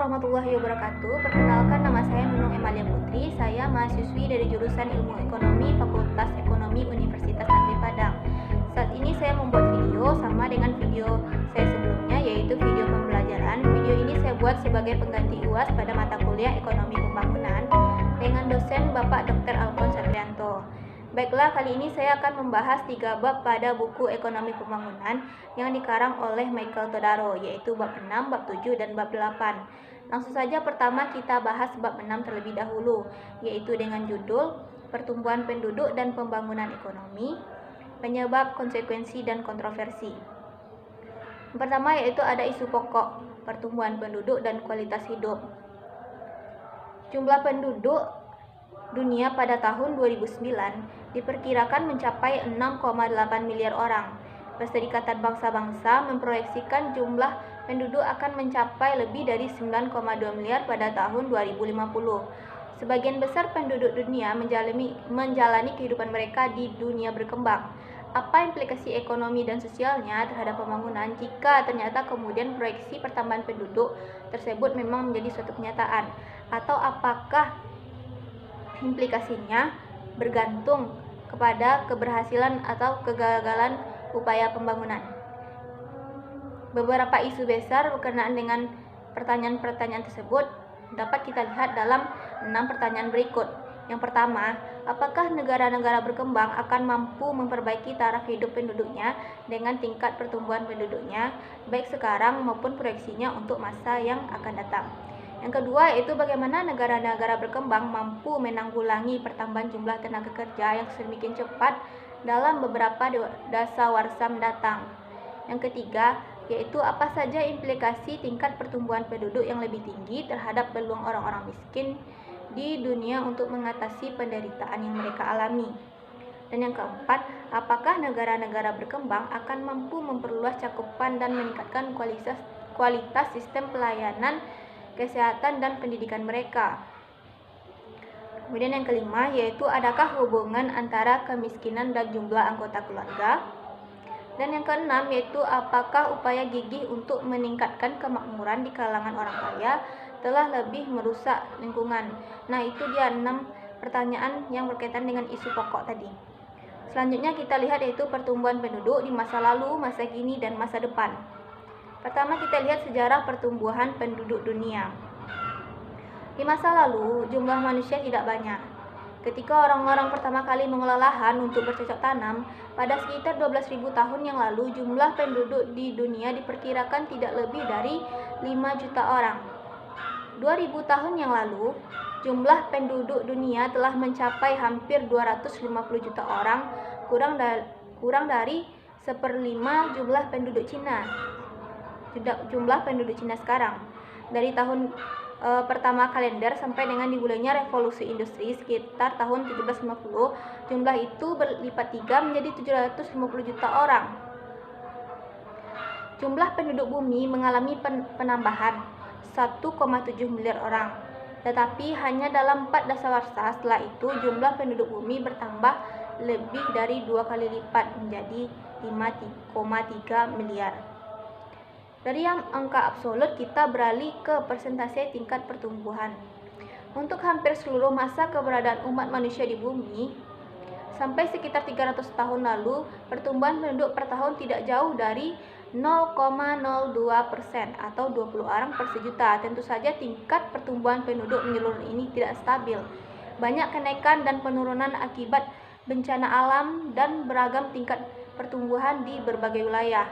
warahmatullahi wabarakatuh. Perkenalkan, nama saya Nunung Emalia Putri. Saya mahasiswi dari jurusan Ilmu Ekonomi Fakultas Ekonomi Universitas Negeri Padang. Saat ini saya membuat video sama dengan video saya sebelumnya, yaitu video pembelajaran. Video ini saya buat sebagai pengganti UAS pada mata kuliah Ekonomi Pembangunan dengan dosen Bapak Dr. Alphonse Adrianto. Baiklah, kali ini saya akan membahas 3 bab pada buku Ekonomi Pembangunan yang dikarang oleh Michael Todaro, yaitu bab 6, bab 7, dan bab 8. Langsung saja pertama kita bahas bab 6 terlebih dahulu, yaitu dengan judul Pertumbuhan Penduduk dan Pembangunan Ekonomi, Penyebab, Konsekuensi, dan Kontroversi. Yang pertama yaitu ada isu pokok, pertumbuhan penduduk dan kualitas hidup. Jumlah penduduk dunia pada tahun 2009 diperkirakan mencapai 6,8 miliar orang. Perserikatan Bangsa-Bangsa memproyeksikan jumlah penduduk akan mencapai lebih dari 9,2 miliar pada tahun 2050. Sebagian besar penduduk dunia menjalani kehidupan mereka di dunia berkembang. Apa implikasi ekonomi dan sosialnya terhadap pembangunan jika ternyata kemudian proyeksi pertambahan penduduk tersebut memang menjadi suatu kenyataan? Atau apakah implikasinya bergantung kepada keberhasilan atau kegagalan upaya pembangunan? Beberapa isu besar berkenaan dengan pertanyaan-pertanyaan tersebut dapat kita lihat dalam 6 pertanyaan berikut. Yang pertama, apakah negara-negara berkembang akan mampu memperbaiki taraf hidup penduduknya dengan tingkat pertumbuhan penduduknya, baik sekarang maupun proyeksinya untuk masa yang akan datang? Yang kedua yaitu bagaimana negara-negara berkembang mampu menanggulangi pertambahan jumlah tenaga kerja yang sedemikian cepat dalam beberapa dasawarsa mendatang. Yang ketiga yaitu apa saja implikasi tingkat pertumbuhan penduduk yang lebih tinggi terhadap peluang orang-orang miskin di dunia untuk mengatasi penderitaan yang mereka alami. Dan yang keempat, apakah negara-negara berkembang akan mampu memperluas cakupan dan meningkatkan kualitas sistem pelayanan kesehatan dan pendidikan mereka. Kemudian yang kelima yaitu adakah hubungan antara kemiskinan dan jumlah anggota keluarga. Dan yang keenam yaitu apakah upaya gigih untuk meningkatkan kemakmuran di kalangan orang kaya telah lebih merusak lingkungan. Nah, itu dia 6 pertanyaan yang berkaitan dengan isu pokok tadi. Selanjutnya kita lihat yaitu pertumbuhan penduduk di masa lalu, masa kini, dan masa depan. Pertama kita lihat sejarah pertumbuhan penduduk dunia. Di masa lalu, jumlah manusia tidak banyak. Ketika orang-orang pertama kali mengolah lahan untuk bercocok tanam, pada sekitar 12.000 tahun yang lalu, jumlah penduduk di dunia diperkirakan tidak lebih dari 5 juta orang. 2.000 tahun yang lalu, jumlah penduduk dunia telah mencapai hampir 250 juta orang, kurang dari 1/5 jumlah penduduk Cina. Jumlah penduduk Cina sekarang. Dari tahun pertama kalender sampai dengan dimulainya revolusi industri sekitar tahun 1750, jumlah itu berlipat 3 menjadi 750 juta orang. Jumlah penduduk bumi mengalami penambahan 1,7 miliar orang. Tetapi hanya dalam 4 dasawarsa setelah itu jumlah penduduk bumi bertambah lebih dari 2 kali lipat menjadi 5,3 miliar. Dari yang angka absolut kita beralih ke persentase tingkat pertumbuhan. Untuk hampir seluruh masa keberadaan umat manusia di bumi, sampai sekitar 300 tahun lalu, pertumbuhan penduduk per tahun tidak jauh dari 0,02% atau 20 orang per sejuta. Tentu saja tingkat pertumbuhan penduduk menyeluruh ini tidak stabil. Banyak kenaikan dan penurunan akibat bencana alam dan beragam tingkat pertumbuhan di berbagai wilayah.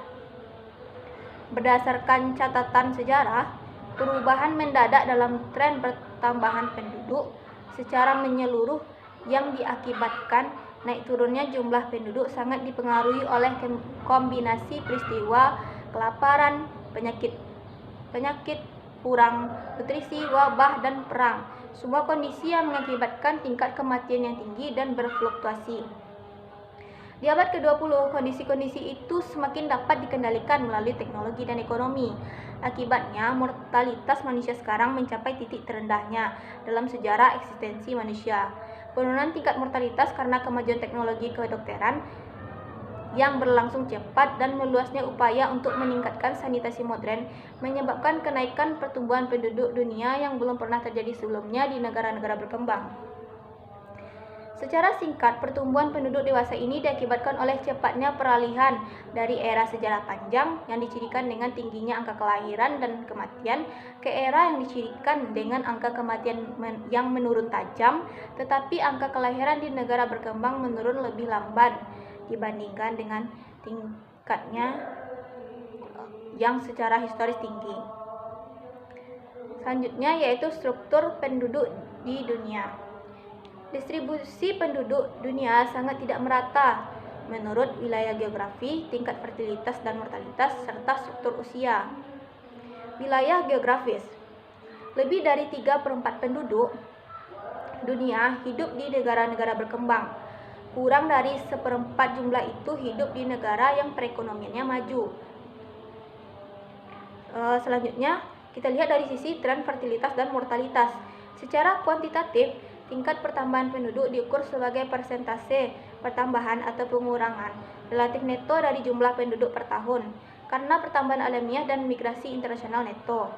Berdasarkan catatan sejarah, perubahan mendadak dalam tren pertambahan penduduk secara menyeluruh yang diakibatkan naik turunnya jumlah penduduk sangat dipengaruhi oleh kombinasi peristiwa kelaparan, penyakit, kurang nutrisi, wabah, dan perang. Semua kondisi yang mengakibatkan tingkat kematian yang tinggi dan berfluktuasi. Di abad ke-20, kondisi-kondisi itu semakin dapat dikendalikan melalui teknologi dan ekonomi. Akibatnya, mortalitas manusia sekarang mencapai titik terendahnya dalam sejarah eksistensi manusia. Penurunan tingkat mortalitas karena kemajuan teknologi kedokteran yang berlangsung cepat dan meluasnya upaya untuk meningkatkan sanitasi modern menyebabkan kenaikan pertumbuhan penduduk dunia yang belum pernah terjadi sebelumnya di negara-negara berkembang. Secara singkat, pertumbuhan penduduk dewasa ini diakibatkan oleh cepatnya peralihan dari era sejarah panjang yang dicirikan dengan tingginya angka kelahiran dan kematian ke era yang dicirikan dengan angka kematian yang menurun tajam, tetapi angka kelahiran di negara berkembang menurun lebih lambat dibandingkan dengan tingkatnya yang secara historis tinggi. Selanjutnya yaitu struktur penduduk di dunia. Distribusi penduduk dunia sangat tidak merata menurut wilayah geografi, tingkat fertilitas dan mortalitas, serta struktur usia. Wilayah geografis. Lebih dari 3/4 penduduk dunia hidup di negara-negara berkembang. Kurang dari 1/4 jumlah itu hidup di negara yang perekonomiannya maju. Selanjutnya, kita lihat dari sisi tren fertilitas dan mortalitas. Secara kuantitatif, tingkat pertambahan penduduk diukur sebagai persentase pertambahan atau pengurangan relatif neto dari jumlah penduduk per tahun, karena pertambahan alamiah dan migrasi internasional neto.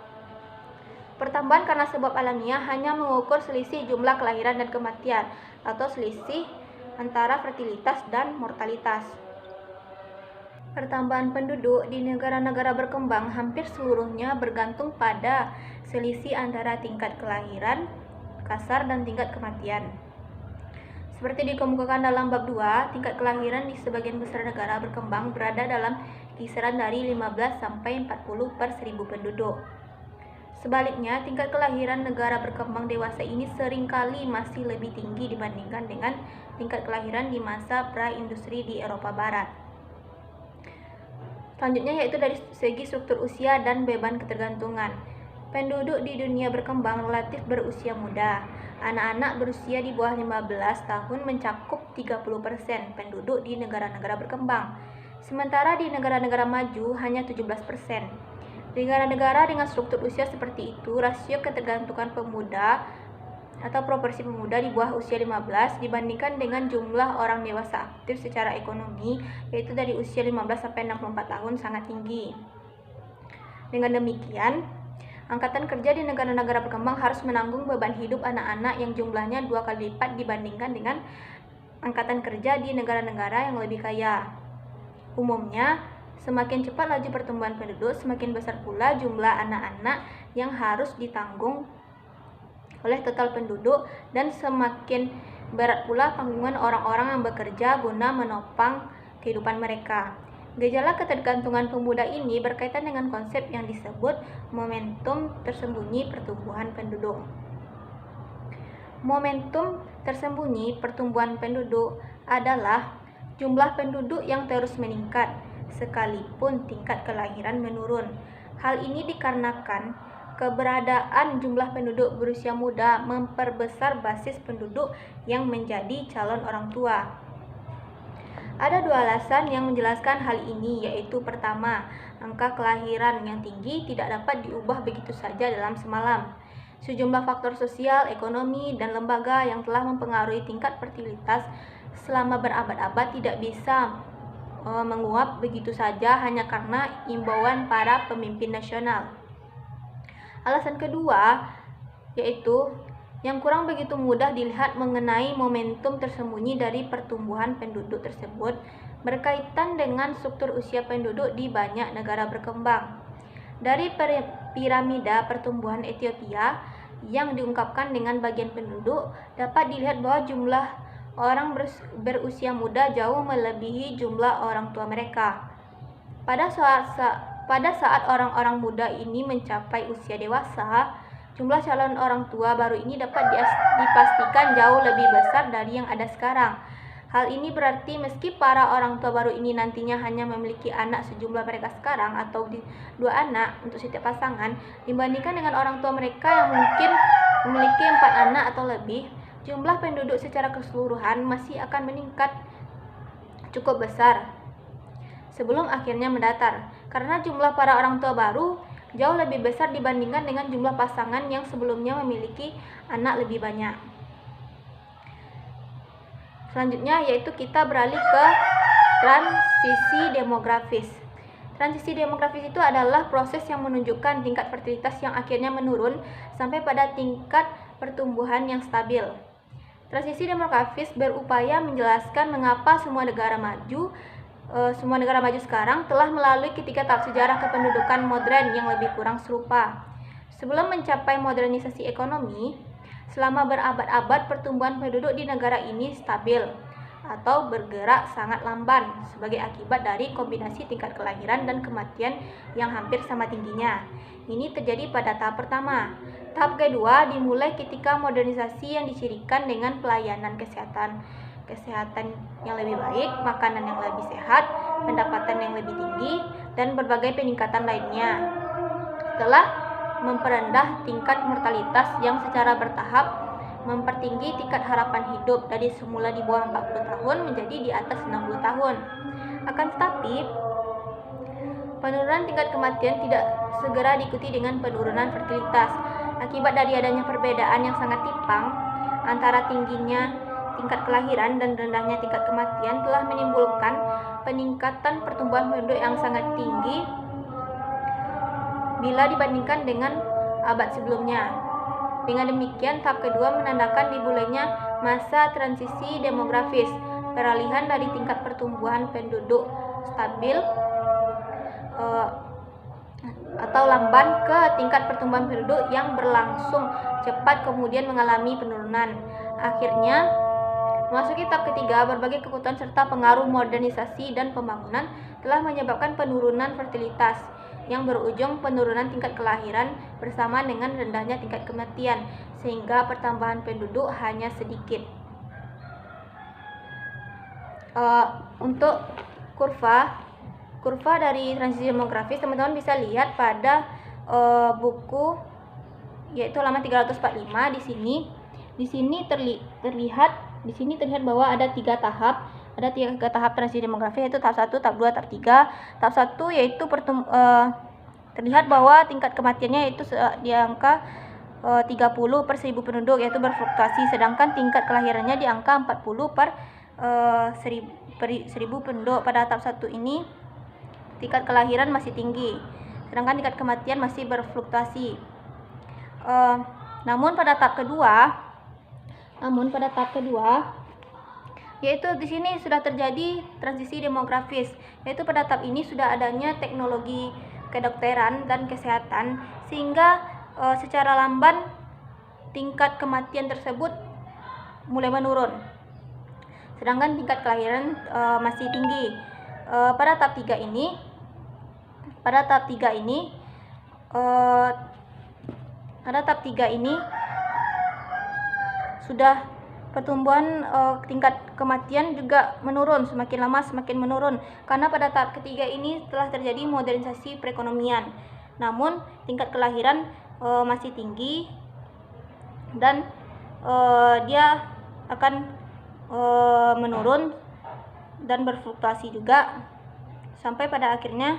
Pertambahan karena sebab alamiah hanya mengukur selisih jumlah kelahiran dan kematian, atau selisih antara fertilitas dan mortalitas. Pertambahan penduduk di negara-negara berkembang hampir seluruhnya bergantung pada selisih antara tingkat kelahiran kasar dan tingkat kematian. Seperti dikemukakan dalam bab 2, tingkat kelahiran di sebagian besar negara berkembang berada dalam kisaran dari 15 sampai 40 per 1000 penduduk. Sebaliknya, tingkat kelahiran negara berkembang dewasa ini seringkali masih lebih tinggi dibandingkan dengan tingkat kelahiran di masa pra-industri di Eropa Barat. Selanjutnya yaitu dari segi struktur usia dan beban ketergantungan. Penduduk di dunia berkembang relatif berusia muda. Anak-anak berusia di bawah 15 tahun mencakup 30% penduduk di negara-negara berkembang. Sementara di negara-negara maju hanya 17%. Di negara-negara dengan struktur usia seperti itu, rasio ketergantungan pemuda atau proporsi pemuda di bawah usia 15 dibandingkan dengan jumlah orang dewasa aktif secara ekonomi, yaitu dari usia 15 sampai 64 tahun sangat tinggi. Dengan demikian, angkatan kerja di negara-negara berkembang harus menanggung beban hidup anak-anak yang jumlahnya 2 kali lipat dibandingkan dengan angkatan kerja di negara-negara yang lebih kaya. Umumnya, semakin cepat laju pertumbuhan penduduk, semakin besar pula jumlah anak-anak yang harus ditanggung oleh total penduduk, dan semakin berat pula tanggungan orang-orang yang bekerja guna menopang kehidupan mereka. Gejala ketergantungan pemuda ini berkaitan dengan konsep yang disebut momentum tersembunyi pertumbuhan penduduk. Momentum tersembunyi pertumbuhan penduduk adalah jumlah penduduk yang terus meningkat sekalipun tingkat kelahiran menurun. Hal ini dikarenakan keberadaan jumlah penduduk berusia muda memperbesar basis penduduk yang menjadi calon orang tua. Ada 2 alasan yang menjelaskan hal ini, yaitu pertama, angka kelahiran yang tinggi tidak dapat diubah begitu saja dalam semalam. Sejumlah faktor sosial, ekonomi, dan lembaga yang telah mempengaruhi tingkat fertilitas selama berabad-abad tidak bisa menguap begitu saja hanya karena imbauan para pemimpin nasional. Alasan kedua yaitu yang kurang begitu mudah dilihat mengenai momentum tersembunyi dari pertumbuhan penduduk tersebut berkaitan dengan struktur usia penduduk di banyak negara berkembang. Dari piramida pertumbuhan Ethiopia yang diungkapkan dengan bagian penduduk, dapat dilihat bahwa jumlah orang berusia muda jauh melebihi jumlah orang tua mereka. Pada saat orang-orang muda ini mencapai usia dewasa, jumlah calon orang tua baru ini dapat dipastikan jauh lebih besar dari yang ada sekarang. Hal ini berarti meski para orang tua baru ini nantinya hanya memiliki anak sejumlah mereka sekarang atau 2 anak untuk setiap pasangan, dibandingkan dengan orang tua mereka yang mungkin memiliki 4 anak atau lebih, jumlah penduduk secara keseluruhan masih akan meningkat cukup besar sebelum akhirnya mendatar, karena jumlah para orang tua baru jauh lebih besar dibandingkan dengan jumlah pasangan yang sebelumnya memiliki anak lebih banyak. Selanjutnya yaitu kita beralih ke Transisi demografis. Transisi demografis itu adalah proses yang menunjukkan tingkat fertilitas yang akhirnya menurun sampai pada tingkat pertumbuhan yang stabil. Transisi demografis berupaya menjelaskan mengapa semua negara maju sekarang telah melalui ketiga tahap sejarah kependudukan modern yang lebih kurang serupa. Sebelum mencapai modernisasi ekonomi, selama berabad-abad pertumbuhan penduduk di negara ini stabil atau bergerak sangat lamban sebagai akibat dari kombinasi tingkat kelahiran dan kematian yang hampir sama tingginya. Ini terjadi pada tahap pertama. Tahap kedua dimulai ketika modernisasi yang dicirikan dengan pelayanan kesehatan yang lebih baik, makanan yang lebih sehat, pendapatan yang lebih tinggi, dan berbagai peningkatan lainnya. Setelah memperendah tingkat mortalitas yang secara bertahap mempertinggi tingkat harapan hidup dari semula di bawah 40 tahun menjadi di atas 60 tahun. Akan tetapi, penurunan tingkat kematian tidak segera diikuti dengan penurunan fertilitas. Akibat dari adanya perbedaan yang sangat timpang antara tingginya tingkat kelahiran dan rendahnya tingkat kematian telah menimbulkan peningkatan pertumbuhan penduduk yang sangat tinggi bila dibandingkan dengan abad sebelumnya. Dengan demikian, tahap kedua menandakan dimulainya masa transisi demografis, peralihan dari tingkat pertumbuhan penduduk stabil atau lamban ke tingkat pertumbuhan penduduk yang berlangsung cepat kemudian mengalami penurunan. Akhirnya, memasuki tahap ketiga, berbagai kebutuhan serta pengaruh modernisasi dan pembangunan telah menyebabkan penurunan fertilitas yang berujung penurunan tingkat kelahiran bersama dengan rendahnya tingkat kematian, sehingga pertambahan penduduk hanya sedikit. Untuk kurva dari transisi demografis, teman-teman bisa lihat pada buku yaitu halaman 345 di sini. Di sini terlihat bahwa ada tiga tahap. Ada tiga tahap transisi demografi, yaitu tahap 1, tahap 2, tahap 3. Tahap 1 yaitu terlihat bahwa tingkat kematiannya itu di angka 30 per 1000 penduduk, yaitu berfluktuasi, sedangkan tingkat kelahirannya di angka 40 per 1000 penduduk. Pada tahap 1 ini tingkat kelahiran masih tinggi, sedangkan tingkat kematian masih berfluktuasi. Namun pada tahap kedua yaitu di sini sudah terjadi transisi demografis, yaitu pada tahap ini sudah adanya teknologi kedokteran dan kesehatan, sehingga secara lamban tingkat kematian tersebut mulai menurun, sedangkan tingkat kelahiran masih tinggi. Pada tahap 3 ini sudah pertumbuhan tingkat kematian juga menurun, semakin lama semakin menurun, karena pada tahap ketiga ini telah terjadi modernisasi perekonomian. Namun tingkat kelahiran masih tinggi dan dia akan menurun dan berfluktuasi juga sampai pada akhirnya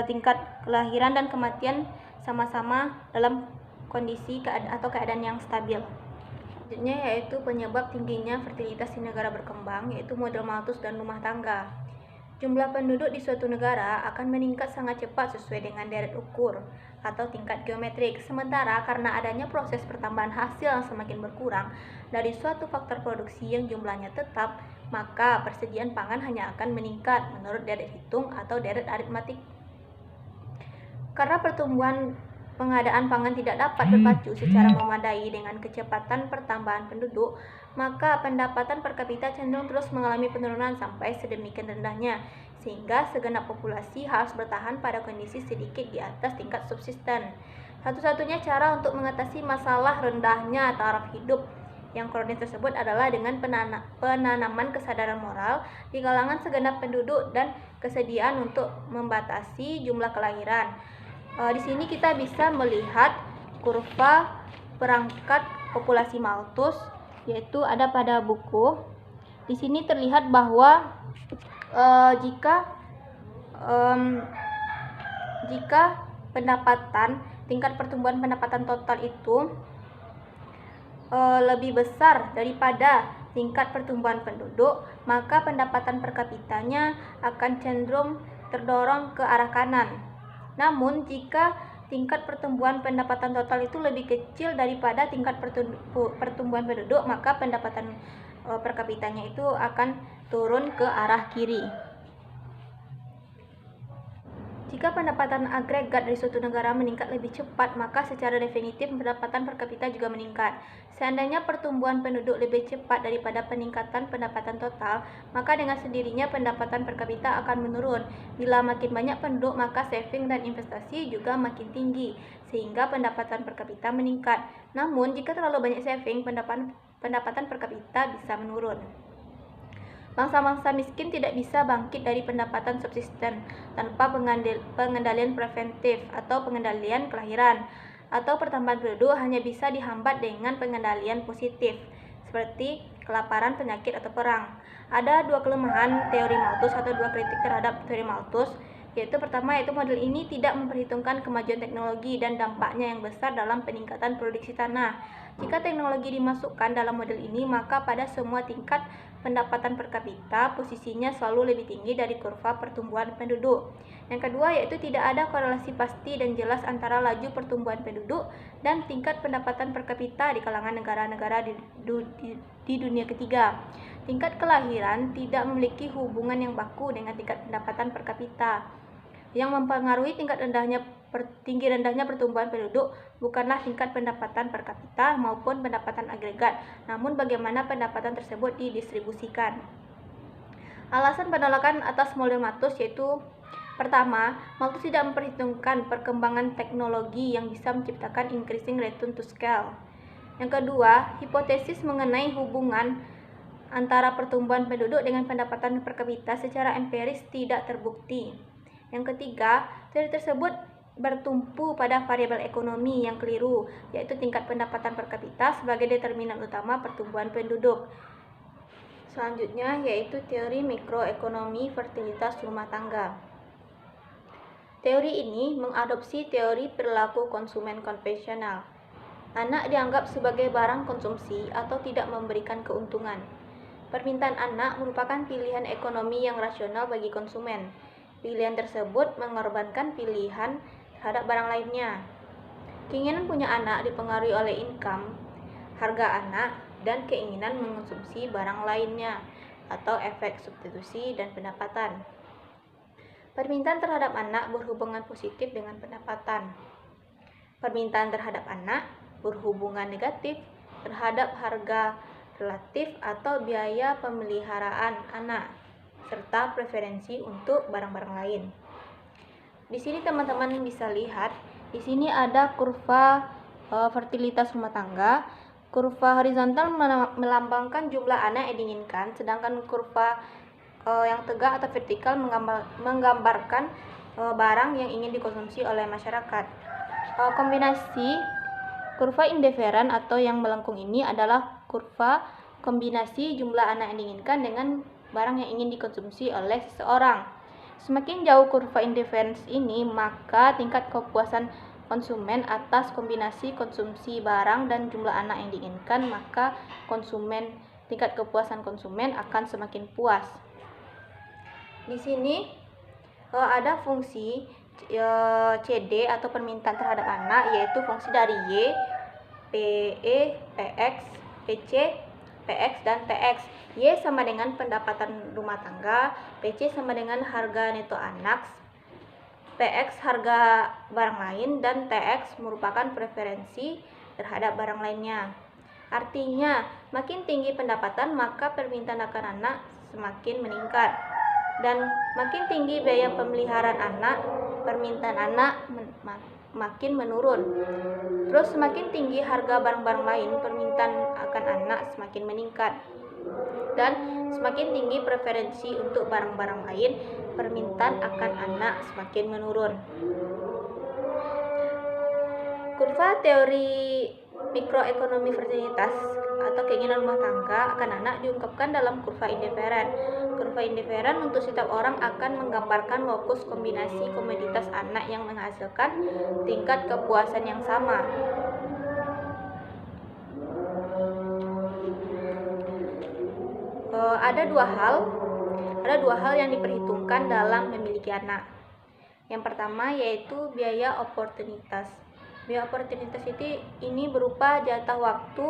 tingkat kelahiran dan kematian sama-sama dalam kondisi keadaan yang stabil. Selanjutnya yaitu penyebab tingginya fertilitas di negara berkembang, yaitu model Malthus dan rumah tangga. Jumlah penduduk di suatu negara akan meningkat sangat cepat sesuai dengan deret ukur atau tingkat geometrik. Sementara karena adanya proses pertambahan hasil yang semakin berkurang dari suatu faktor produksi yang jumlahnya tetap, maka persediaan pangan hanya akan meningkat menurut deret hitung atau deret aritmatik. Karena pertumbuhan pengadaan pangan tidak dapat berpacu secara memadai dengan kecepatan pertambahan penduduk, maka pendapatan per kapita cenderung terus mengalami penurunan sampai sedemikian rendahnya, sehingga segenap populasi harus bertahan pada kondisi sedikit di atas tingkat subsisten. Satu-satunya cara untuk mengatasi masalah rendahnya taraf hidup yang kronis tersebut adalah dengan penanaman kesadaran moral di kalangan segenap penduduk dan kesediaan untuk membatasi jumlah kelahiran. Di sini kita bisa melihat kurva perangkat populasi Malthus, yaitu ada pada buku. Di sini terlihat bahwa jika tingkat pertumbuhan pendapatan total itu lebih besar daripada tingkat pertumbuhan penduduk, maka pendapatan per kapitanya akan cenderung terdorong ke arah kanan. Namun, jika tingkat pertumbuhan pendapatan total itu lebih kecil daripada tingkat pertumbuhan penduduk, maka pendapatan per kapitanya itu akan turun ke arah kiri. Jika pendapatan agregat dari suatu negara meningkat lebih cepat, maka secara definitif pendapatan per kapita juga meningkat. Seandainya pertumbuhan penduduk lebih cepat daripada peningkatan pendapatan total, maka dengan sendirinya pendapatan per kapita akan menurun. Bila makin banyak penduduk, maka saving dan investasi juga makin tinggi, sehingga pendapatan per kapita meningkat. Namun, jika terlalu banyak saving, pendapatan per kapita bisa menurun. Bangsa-bangsa miskin tidak bisa bangkit dari pendapatan subsisten tanpa pengendalian preventif atau pengendalian kelahiran, atau pertambahan penduduk hanya bisa dihambat dengan pengendalian positif, seperti kelaparan, penyakit, atau perang. Ada dua kelemahan teori Malthus atau dua kritik terhadap teori Malthus, yaitu pertama, yaitu model ini tidak memperhitungkan kemajuan teknologi dan dampaknya yang besar dalam peningkatan produksi tanah. Jika teknologi dimasukkan dalam model ini, maka pada semua tingkat pendapatan per kapita posisinya selalu lebih tinggi dari kurva pertumbuhan penduduk. Yang kedua, yaitu tidak ada korelasi pasti dan jelas antara laju pertumbuhan penduduk dan tingkat pendapatan per kapita di kalangan negara-negara di dunia ketiga. Tingkat kelahiran tidak memiliki hubungan yang baku dengan tingkat pendapatan per kapita. Yang mempengaruhi tinggi rendahnya pertumbuhan penduduk bukanlah tingkat pendapatan per kapita maupun pendapatan agregat, namun bagaimana pendapatan tersebut didistribusikan. Alasan penolakan atas model Malthus yaitu pertama, Malthus tidak memperhitungkan perkembangan teknologi yang bisa menciptakan increasing return to scale. Yang kedua, hipotesis mengenai hubungan antara pertumbuhan penduduk dengan pendapatan per kapita secara empiris tidak terbukti. Yang ketiga, teori tersebut bertumpu pada variabel ekonomi yang keliru, yaitu tingkat pendapatan per kapita sebagai determinan utama pertumbuhan penduduk. Selanjutnya yaitu teori mikroekonomi fertilitas rumah tangga. Teori ini mengadopsi teori perilaku konsumen konvensional. Anak dianggap sebagai barang konsumsi atau tidak memberikan keuntungan. Permintaan anak merupakan pilihan ekonomi yang rasional bagi konsumen. Pilihan tersebut mengorbankan pilihan terhadap barang lainnya. Keinginan punya anak dipengaruhi oleh income, harga anak, dan keinginan mengonsumsi barang lainnya atau efek substitusi dan pendapatan. Permintaan terhadap anak berhubungan positif dengan pendapatan. Permintaan terhadap anak berhubungan negatif terhadap harga relatif atau biaya pemeliharaan anak, serta preferensi untuk barang-barang lain. Di sini teman-teman bisa lihat, di sini ada kurva fertilitas rumah tangga. Kurva horizontal melambangkan jumlah anak yang diinginkan, sedangkan kurva yang tegak atau vertikal menggambarkan barang yang ingin dikonsumsi oleh masyarakat. Kombinasi kurva indiferen atau yang melengkung ini adalah kurva kombinasi jumlah anak yang diinginkan dengan barang yang ingin dikonsumsi oleh seseorang. Semakin jauh kurva indiferens ini, maka tingkat kepuasan konsumen atas kombinasi konsumsi barang dan jumlah anak yang diinginkan, maka tingkat kepuasan konsumen akan semakin puas. Di sini ada fungsi CD atau permintaan terhadap anak, yaitu fungsi dari Y, PE, PX, PC, PX, dan TX. Y sama dengan pendapatan rumah tangga, PC sama dengan harga neto anak, PX harga barang lain, dan TX merupakan preferensi terhadap barang lainnya. Artinya, makin tinggi pendapatan maka permintaan akan anak semakin meningkat, dan makin tinggi biaya pemeliharaan anak, permintaan anak makin menurun. Terus semakin tinggi harga barang-barang lain, permintaan akan anak semakin meningkat, dan semakin tinggi preferensi untuk barang-barang lain, permintaan akan anak semakin menurun. Kurva teori mikroekonomi fertilitas atau keinginan rumah tangga akan anak diungkapkan dalam kurva indiferen. Kurva indiferen untuk setiap orang akan menggambarkan lokus kombinasi komoditas anak yang menghasilkan tingkat kepuasan yang sama. ada dua hal yang diperhitungkan dalam memiliki anak. Yang pertama yaitu biaya oportunitas. Biaya oportunitas ini berupa jatah waktu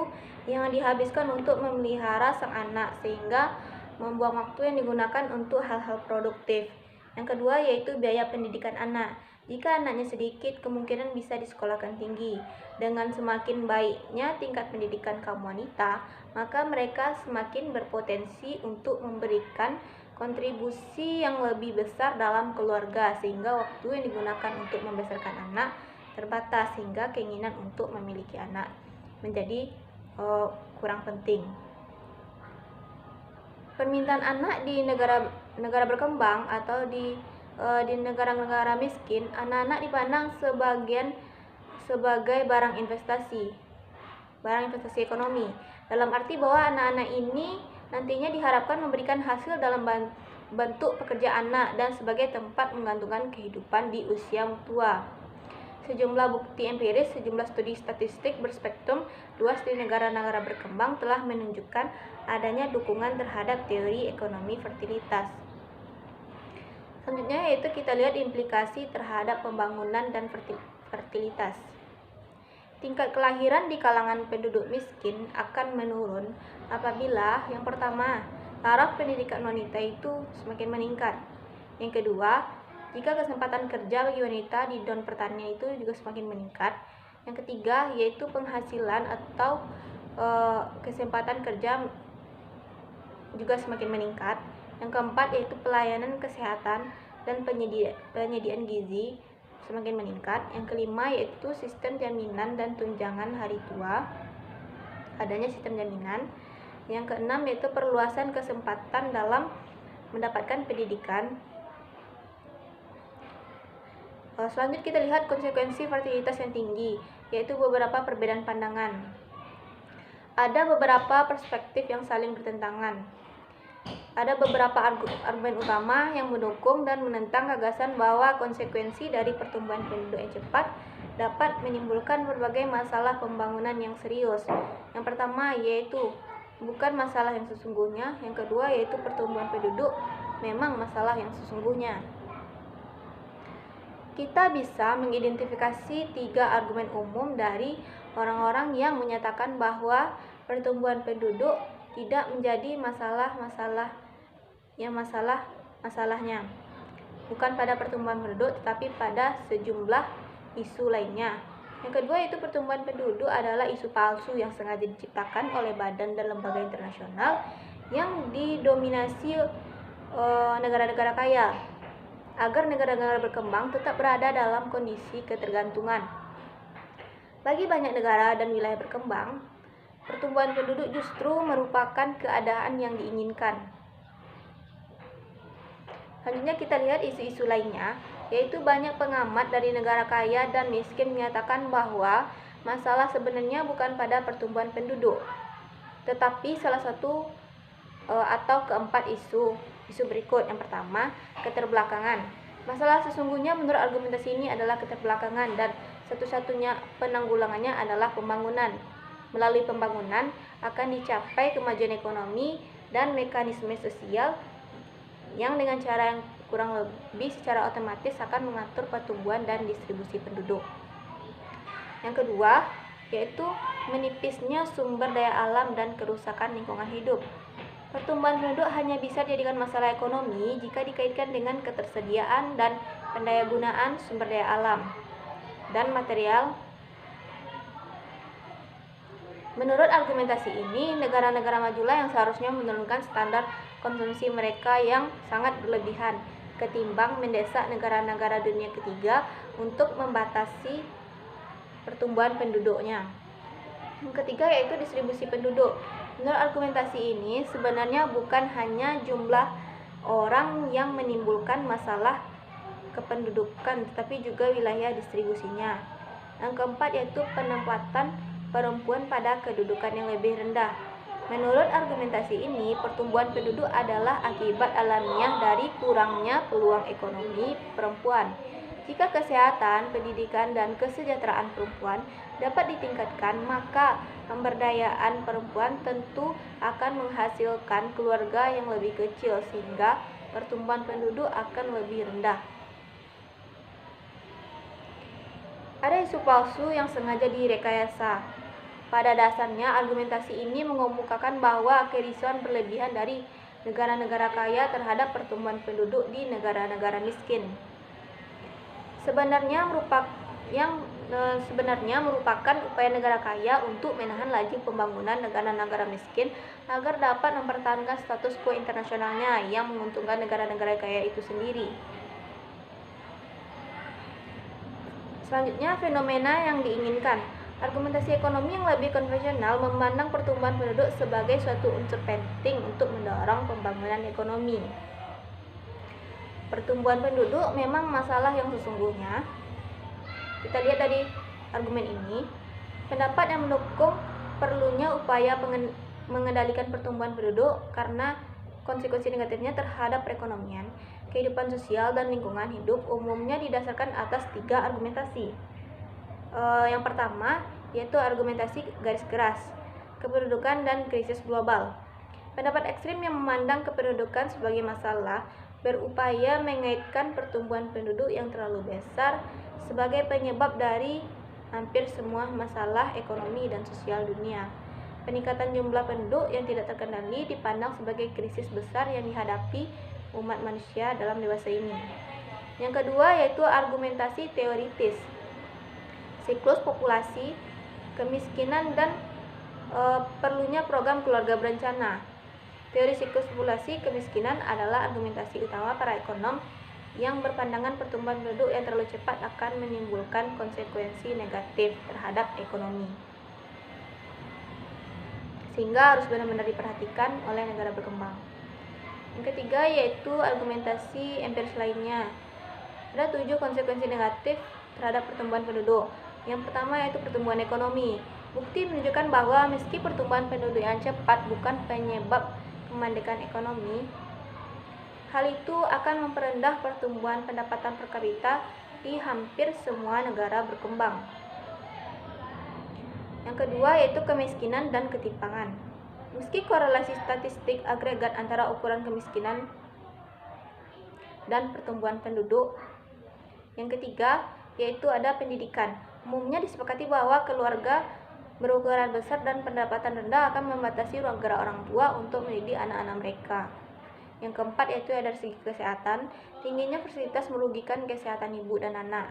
yang dihabiskan untuk memelihara sang anak sehingga membuang waktu yang digunakan untuk hal-hal produktif. Yang kedua yaitu biaya pendidikan anak. Jika anaknya sedikit, kemungkinan bisa disekolahkan tinggi. Dengan semakin baiknya tingkat pendidikan kaum wanita, maka mereka semakin berpotensi untuk memberikan kontribusi yang lebih besar dalam keluarga, sehingga waktu yang digunakan untuk membesarkan anak terbatas, sehingga keinginan untuk memiliki anak menjadi kurang penting. Permintaan anak di negara berkembang atau di negara-negara miskin, anak-anak dipandang sebagai barang investasi ekonomi. Dalam arti bahwa anak-anak ini nantinya diharapkan memberikan hasil dalam bentuk pekerjaan anak dan sebagai tempat menggantungkan kehidupan di usia tua. Sejumlah bukti empiris, sejumlah studi statistik berspektrum luas di negara-negara berkembang telah menunjukkan adanya dukungan terhadap teori ekonomi fertilitas. Selanjutnya yaitu kita lihat implikasi terhadap pembangunan dan fertilitas. Tingkat kelahiran di kalangan penduduk miskin akan menurun apabila yang pertama, taraf pendidikan wanita itu semakin meningkat. Yang kedua, jika kesempatan kerja bagi wanita di don pertanian itu juga semakin meningkat. Yang ketiga, yaitu penghasilan atau kesempatan kerja juga semakin meningkat. Yang keempat yaitu pelayanan kesehatan dan penyediaan gizi semakin meningkat. Yang kelima yaitu sistem jaminan dan tunjangan hari tua, adanya sistem jaminan. Yang keenam yaitu perluasan kesempatan dalam mendapatkan pendidikan. Selanjutnya kita lihat konsekuensi fertilitas yang tinggi, yaitu beberapa perbedaan pandangan. Ada beberapa perspektif yang saling bertentangan. Ada beberapa argumen utama yang mendukung dan menentang gagasan bahwa konsekuensi dari pertumbuhan penduduk yang cepat dapat menimbulkan berbagai masalah pembangunan yang serius. Yang pertama yaitu bukan masalah yang sesungguhnya. Yang kedua yaitu pertumbuhan penduduk memang masalah yang sesungguhnya. Kita bisa mengidentifikasi 3 argumen umum dari orang-orang yang menyatakan bahwa pertumbuhan penduduk tidak menjadi masalahnya bukan pada pertumbuhan penduduk tetapi pada sejumlah isu lainnya. Yang kedua yaitu pertumbuhan penduduk adalah isu palsu yang sengaja diciptakan oleh badan dan lembaga internasional yang didominasi negara-negara kaya agar negara-negara berkembang tetap berada dalam kondisi ketergantungan. Bagi banyak negara dan wilayah berkembang, pertumbuhan penduduk justru merupakan keadaan yang diinginkan. Selanjutnya kita lihat isu-isu lainnya, yaitu banyak pengamat dari negara kaya dan miskin menyatakan bahwa masalah sebenarnya bukan pada pertumbuhan penduduk, tetapi salah satu atau keempat isu berikut. Yang pertama, keterbelakangan. Masalah sesungguhnya menurut argumentasi ini adalah keterbelakangan dan satu-satunya penanggulangannya adalah pembangunan. Melalui pembangunan akan dicapai kemajuan ekonomi dan mekanisme sosial yang dengan cara yang kurang lebih secara otomatis akan mengatur pertumbuhan dan distribusi penduduk. Yang kedua, yaitu menipisnya sumber daya alam dan kerusakan lingkungan hidup. Pertumbuhan penduduk hanya bisa dijadikan masalah ekonomi jika dikaitkan dengan ketersediaan dan pendayagunaan sumber daya alam dan material. Menurut argumentasi ini, negara-negara majulah yang seharusnya menurunkan standar konsumsi mereka yang sangat berlebihan ketimbang mendesak negara-negara dunia ketiga untuk membatasi pertumbuhan penduduknya. Yang ketiga yaitu distribusi penduduk. Menurut argumentasi ini, sebenarnya bukan hanya jumlah orang yang menimbulkan masalah kependudukan, tetapi juga wilayah distribusinya. Yang keempat yaitu penempatan perempuan pada kedudukan yang lebih rendah. Menurut argumentasi ini, pertumbuhan penduduk adalah akibat alamiah dari kurangnya peluang ekonomi perempuan. Jika kesehatan, pendidikan, dan kesejahteraan perempuan dapat ditingkatkan, maka pemberdayaan perempuan tentu akan menghasilkan keluarga yang lebih kecil sehingga pertumbuhan penduduk akan lebih rendah. Ada isu palsu yang sengaja direkayasa. Pada dasarnya, argumentasi ini mengemukakan bahwa kerisauan berlebihan dari negara-negara kaya terhadap pertumbuhan penduduk di negara-negara miskin sebenarnya merupakan upaya negara kaya untuk menahan laju pembangunan negara-negara miskin agar dapat mempertahankan status quo internasionalnya yang menguntungkan negara-negara kaya itu sendiri. Selanjutnya, fenomena yang diinginkan. Argumentasi ekonomi yang lebih konvensional memandang pertumbuhan penduduk sebagai suatu unsur penting untuk mendorong pembangunan ekonomi. Pertumbuhan penduduk memang masalah yang sesungguhnya. Kita lihat dari argumen ini, pendapat yang mendukung perlunya upaya mengendalikan pertumbuhan penduduk karena konsekuensi negatifnya terhadap perekonomian, kehidupan sosial, dan lingkungan hidup umumnya didasarkan atas 3 argumentasi. Yang pertama yaitu argumentasi garis keras, kependudukan dan krisis global. Pendapat ekstrim yang memandang kependudukan sebagai masalah berupaya mengaitkan pertumbuhan penduduk yang terlalu besar sebagai penyebab dari hampir semua masalah ekonomi dan sosial dunia. Peningkatan jumlah penduduk yang tidak terkendali dipandang sebagai krisis besar yang dihadapi umat manusia dalam dewasa ini. Yang kedua yaitu argumentasi teoritis, siklus populasi, kemiskinan, dan perlunya program keluarga berencana. Teori siklus populasi kemiskinan adalah argumentasi utama para ekonom yang berpandangan pertumbuhan penduduk yang terlalu cepat akan menimbulkan konsekuensi negatif terhadap ekonomi, sehingga harus benar-benar diperhatikan oleh negara berkembang. Yang ketiga yaitu argumentasi empiris lainnya. Ada 7 konsekuensi negatif terhadap pertumbuhan penduduk. Yang pertama yaitu pertumbuhan ekonomi. Bukti menunjukkan bahwa meski pertumbuhan penduduk yang cepat bukan penyebab kemandekan ekonomi, hal itu akan memperendah pertumbuhan pendapatan per kapita di hampir semua negara berkembang. Yang kedua yaitu kemiskinan dan ketimpangan. Meski korelasi statistik agregat antara ukuran kemiskinan dan pertumbuhan penduduk. Yang ketiga yaitu ada pendidikan. Umumnya disepakati bahwa keluarga berukuran besar dan pendapatan rendah akan membatasi ruang gerak orang tua untuk mendidik anak-anak mereka. Yang keempat yaitu dari segi kesehatan, tingginya fasilitas merugikan kesehatan ibu dan anak.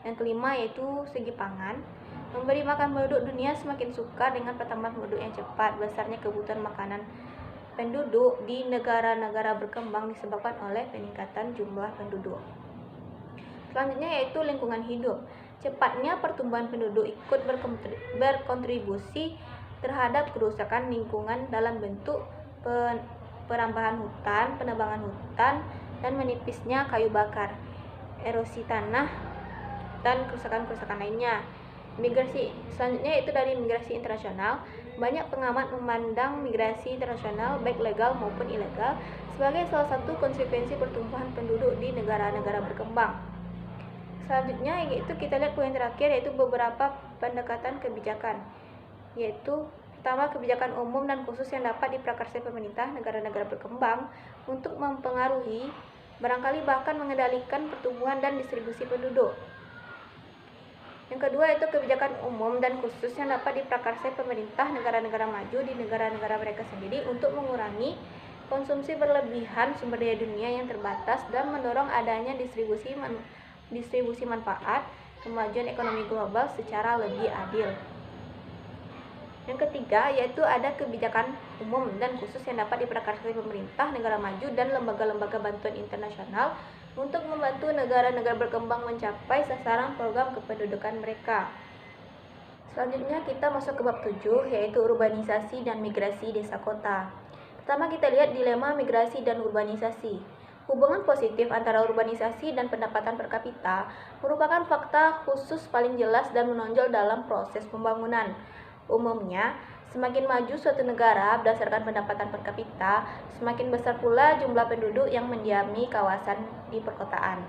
Yang kelima yaitu segi pangan, memberi makan penduduk dunia semakin sukar dengan pertambahan penduduk yang cepat. Besarnya kebutuhan makanan penduduk di negara-negara berkembang disebabkan oleh peningkatan jumlah penduduk. Selanjutnya yaitu lingkungan hidup. Cepatnya pertumbuhan penduduk ikut berkontribusi terhadap kerusakan lingkungan dalam bentuk perambahan hutan, penebangan hutan, dan menipisnya kayu bakar, erosi tanah, dan kerusakan-kerusakan lainnya. Migrasi selanjutnya yaitu dari migrasi internasional. Banyak pengamat memandang migrasi internasional baik legal maupun ilegal sebagai salah satu konsekuensi pertumbuhan penduduk di negara-negara berkembang. Selanjutnya yaitu kita lihat poin terakhir yaitu beberapa pendekatan kebijakan, yaitu pertama kebijakan umum dan khusus yang dapat diprakarsai pemerintah negara-negara berkembang untuk mempengaruhi, barangkali bahkan mengendalikan pertumbuhan dan distribusi penduduk. Yang kedua yaitu kebijakan umum dan khusus yang dapat diprakarsai pemerintah negara-negara maju di negara-negara mereka sendiri untuk mengurangi konsumsi berlebihan sumber daya dunia yang terbatas dan mendorong adanya distribusi manfaat, kemajuan ekonomi global secara lebih adil. Yang ketiga yaitu ada kebijakan umum dan khusus yang dapat diprakarsai pemerintah negara maju dan lembaga-lembaga bantuan internasional untuk membantu negara-negara berkembang mencapai sasaran program kependudukan mereka. Selanjutnya kita masuk ke bab 7 yaitu urbanisasi dan migrasi desa kota. Pertama kita lihat dilema migrasi dan urbanisasi. Hubungan positif antara urbanisasi dan pendapatan per kapita merupakan fakta khusus paling jelas dan menonjol dalam proses pembangunan. Umumnya, semakin maju suatu negara berdasarkan pendapatan per kapita, semakin besar pula jumlah penduduk yang mendiami kawasan di perkotaan.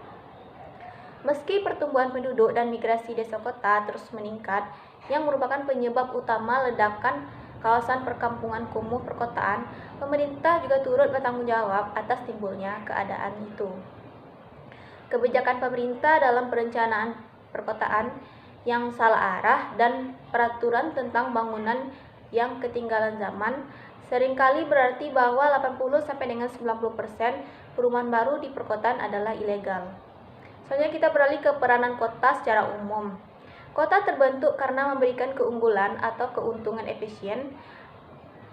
Meski pertumbuhan penduduk dan migrasi desa kota terus meningkat, yang merupakan penyebab utama ledakan kawasan perkampungan kumuh perkotaan, pemerintah juga turut bertanggung jawab atas timbulnya keadaan itu. Kebijakan pemerintah dalam perencanaan perkotaan yang salah arah dan peraturan tentang bangunan yang ketinggalan zaman seringkali berarti bahwa 80-90% perumahan baru di perkotaan adalah ilegal. Selanjutnya kita beralih ke peranan kota secara umum. Kota terbentuk karena memberikan keunggulan atau keuntungan efisien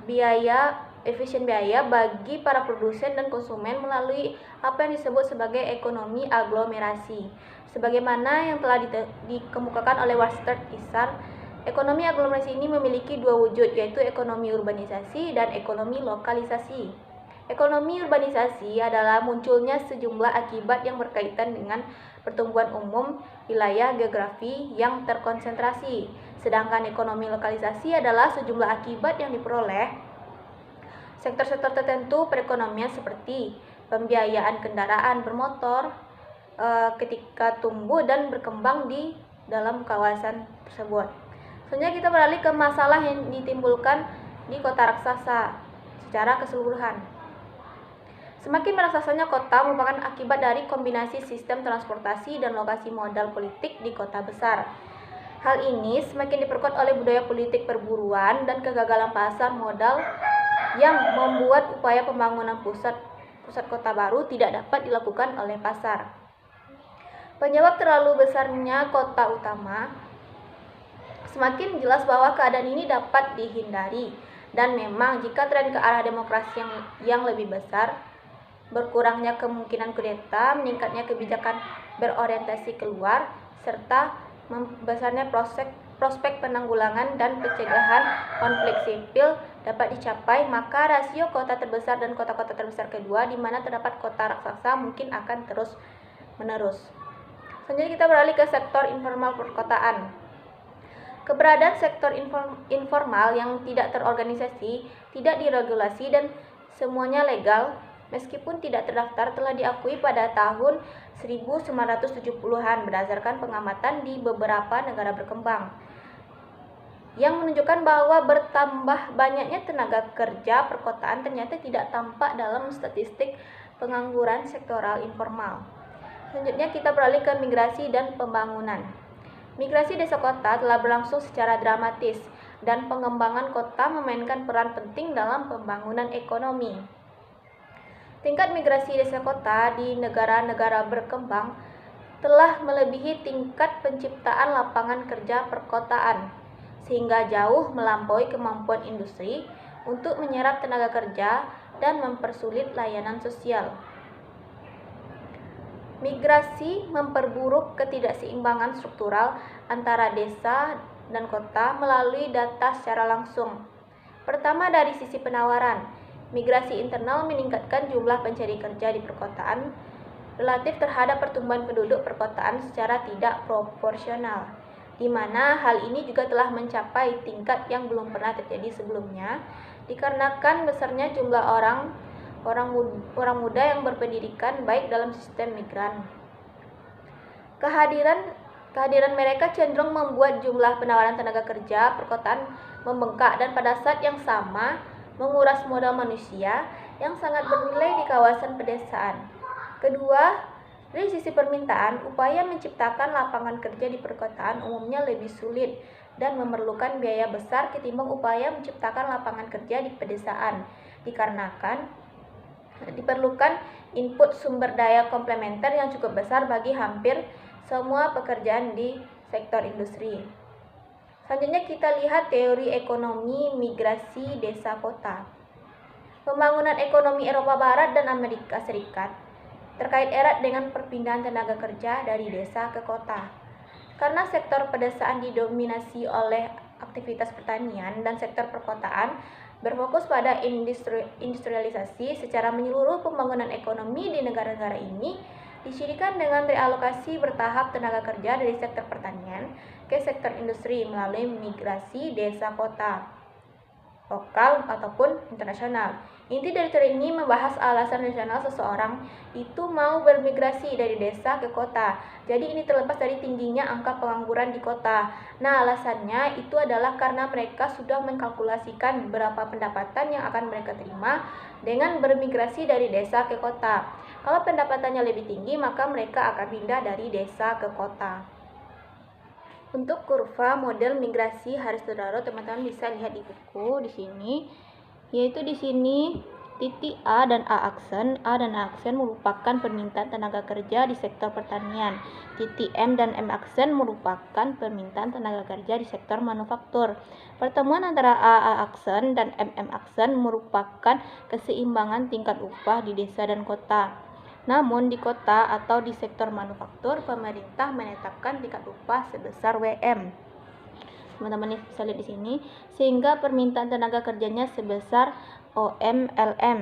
biaya bagi para produsen dan konsumen melalui apa yang disebut sebagai ekonomi aglomerasi. Sebagaimana yang telah dikemukakan oleh Walter Isar, ekonomi aglomerasi ini memiliki dua wujud, yaitu ekonomi urbanisasi dan ekonomi lokalisasi. Ekonomi urbanisasi adalah munculnya sejumlah akibat yang berkaitan dengan pertumbuhan umum wilayah geografi yang terkonsentrasi. Sedangkan ekonomi lokalisasi adalah sejumlah akibat yang diperoleh sektor-sektor tertentu perekonomian seperti pembiayaan kendaraan bermotor ketika tumbuh dan berkembang di dalam kawasan tersebut. Selanjutnya kita beralih ke masalah yang ditimbulkan di kota raksasa secara keseluruhan. Semakin meraksasanya kota merupakan akibat dari kombinasi sistem transportasi dan lokasi modal politik di kota besar. Hal ini semakin diperkuat oleh budaya politik perburuan dan kegagalan pasar modal yang membuat upaya pembangunan pusat kota baru tidak dapat dilakukan oleh pasar. Penyebab terlalu besarnya kota utama semakin jelas bahwa keadaan ini dapat dihindari, dan memang jika tren ke arah demokrasi yang lebih besar, berkurangnya kemungkinan kudeta, meningkatnya kebijakan berorientasi keluar, serta membesarnya prospek penanggulangan dan pencegahan konflik sipil dapat dicapai, maka rasio kota terbesar dan kota-kota terbesar kedua di mana terdapat kota raksasa mungkin akan terus menerus. Selanjutnya kita beralih ke sektor informal perkotaan. Keberadaan sektor informal yang tidak terorganisasi, tidak diregulasi, dan semuanya legal, meskipun tidak terdaftar, telah diakui pada tahun 1970-an berdasarkan pengamatan di beberapa negara berkembang, yang menunjukkan bahwa bertambah banyaknya tenaga kerja perkotaan ternyata tidak tampak dalam statistik pengangguran sektoral informal. Selanjutnya kita beralih ke migrasi dan pembangunan. Migrasi desa kota telah berlangsung secara dramatis, dan pengembangan kota memainkan peran penting dalam pembangunan ekonomi. Tingkat migrasi desa kota di negara-negara berkembang telah melebihi tingkat penciptaan lapangan kerja perkotaan, sehingga jauh melampaui kemampuan industri untuk menyerap tenaga kerja dan mempersulit layanan sosial. Migrasi memperburuk ketidakseimbangan struktural antara desa dan kota melalui data secara langsung. Pertama, dari sisi penawaran, migrasi internal meningkatkan jumlah pencari kerja di perkotaan relatif terhadap pertumbuhan penduduk perkotaan secara tidak proporsional, di mana hal ini juga telah mencapai tingkat yang belum pernah terjadi sebelumnya, dikarenakan besarnya jumlah orang muda yang berpendidikan baik dalam sistem migran. Kehadiran mereka cenderung membuat jumlah penawaran tenaga kerja perkotaan membengkak, dan pada saat yang sama menguras modal manusia yang sangat bernilai di kawasan pedesaan. Kedua, dari sisi permintaan, upaya menciptakan lapangan kerja di perkotaan umumnya lebih sulit dan memerlukan biaya besar ketimbang upaya menciptakan lapangan kerja di pedesaan, dikarenakan diperlukan input sumber daya komplementer yang cukup besar bagi hampir semua pekerjaan di sektor industri. Selanjutnya kita lihat teori ekonomi migrasi desa kota. Pembangunan ekonomi Eropa Barat dan Amerika Serikat terkait erat dengan perpindahan tenaga kerja dari desa ke kota. Karena sektor pedesaan didominasi oleh aktivitas pertanian dan sektor perkotaan berfokus pada industrialisasi, secara menyeluruh pembangunan ekonomi di negara-negara ini dicirikan dengan realokasi bertahap tenaga kerja dari sektor pertanian ke sektor industri melalui migrasi desa kota, lokal ataupun internasional. Inti dari teori ini membahas alasan rasional seseorang itu mau bermigrasi dari desa ke kota. Jadi ini terlepas dari tingginya angka pengangguran di kota. Nah, alasannya itu adalah karena mereka sudah mengkalkulasikan berapa pendapatan yang akan mereka terima dengan bermigrasi dari desa ke kota. Kalau pendapatannya lebih tinggi, maka mereka akan pindah dari desa ke kota. Untuk kurva model migrasi Harisudaro, teman-teman bisa lihat di buku di sini. Yaitu di sini titik A dan A aksen merupakan permintaan tenaga kerja di sektor pertanian. Titik M dan M aksen merupakan permintaan tenaga kerja di sektor manufaktur. Pertemuan antara A aksen dan M aksen merupakan keseimbangan tingkat upah di desa dan kota. Namun di kota atau di sektor manufaktur, pemerintah menetapkan tingkat upah sebesar WM. Teman-teman bisa lihat di sini, sehingga permintaan tenaga kerjanya sebesar OMLM.